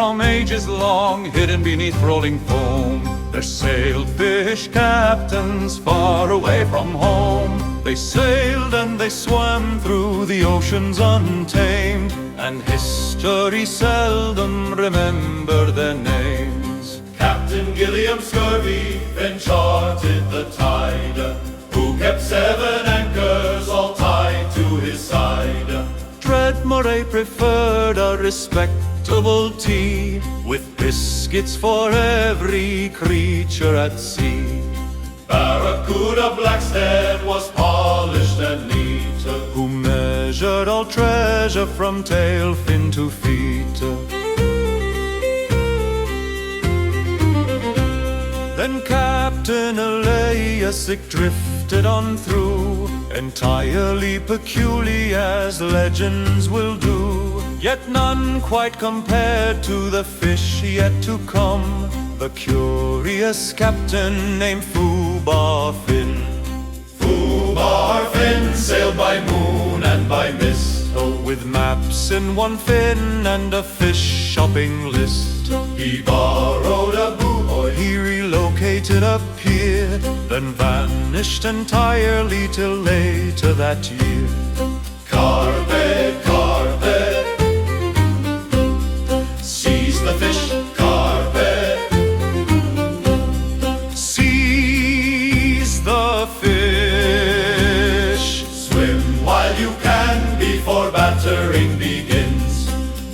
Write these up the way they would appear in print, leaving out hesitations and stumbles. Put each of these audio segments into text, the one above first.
from ages long, hidden beneath rolling foam. There sailed fish captains far away from home. They sailed and they swam through the oceans untamed, and history seldom remembered their names. Captain Gilliam Scurvy then charted the tide, who kept 7 anchors all tied to his side. Dreadmoray preferred a respectable tea, with biscuits for every creature at sea. Barracuda Blackstead was polished and neat, who measured all treasure from tail fin to feet. Then Captain Eliasic drifted on through, entirely peculiar as legends will do. Yet none quite compared to the fish yet to come, the curious captain named Fubar Finn. Fubar Finn sailed by moon and by mist, with maps in one fin and a fish shopping list. He borrowed a buoy, he relocated a pier, then vanished entirely till later that year. Carpe, carpe, seize the fish, carpe, seize the fish. Swim while you can before battering begins.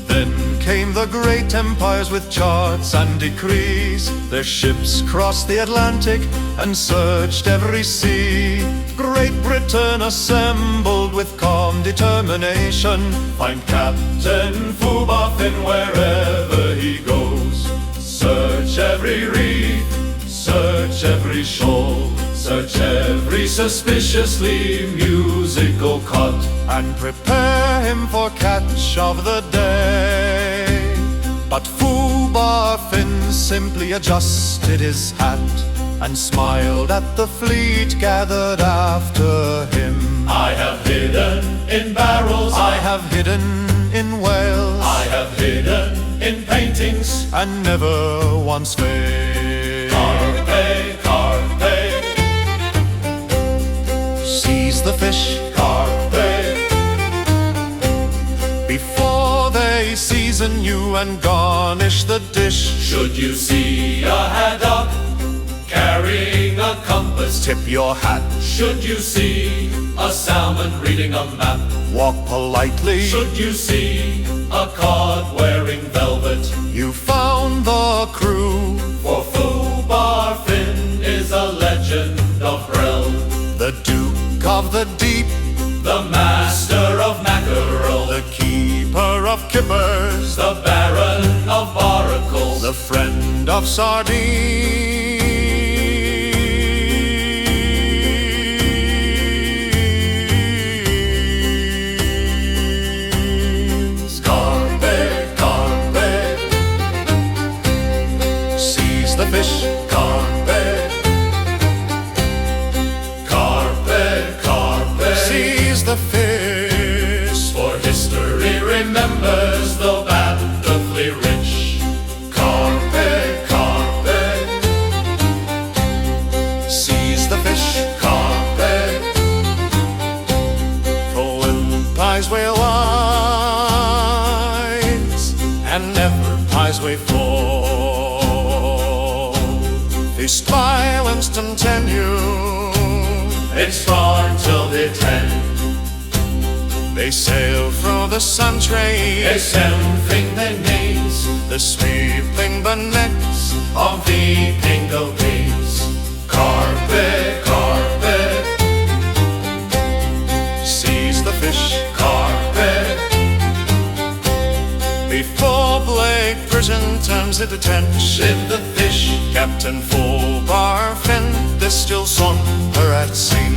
Then came the great empires with charts and decrees. Their ships crossed the Atlantic and searched every sea. Great Britain assembled with calm determination, find Captain Fubar Finn wherever he goes. Search every reef, search every shoal, search every suspiciously musical cut, and prepare him for catch of the day. But Fubar Finn simply adjusted his hat and smiled at the fleet gathered after him. I have hidden in barrels, I have hidden in whales, I have hidden in paintings, and never once failed. Carpe, carpe, seize the fish, carpe, before they season you and garnish the dish. Should you see a haddock carrying a compass, tip your hat. Should you see a salmon reading a map, walk politely. Should you see a cod wearing velvet, you found the crew. For Fubar Finn is a legend of Brel, the Duke of the Deep, the master of mackerel, the keeper of kippers, the baron of barnacles, the friend of sardines. Fish, carpe, carpe, carpe, seize the fish. For history remembers the bountifully rich. Carpe, carpe, seize the fish, carpe. For when pies weigh wise and never pies weigh full, feast violence continue, it's far till the end. They sail through the sun train, they something their names, the sweeping the necks of the Penguins. Carpe, carpe, seize the fish, carpe, before Blake prison turns it attention. The fish, Captain Fubar Finn, this still somber at sea.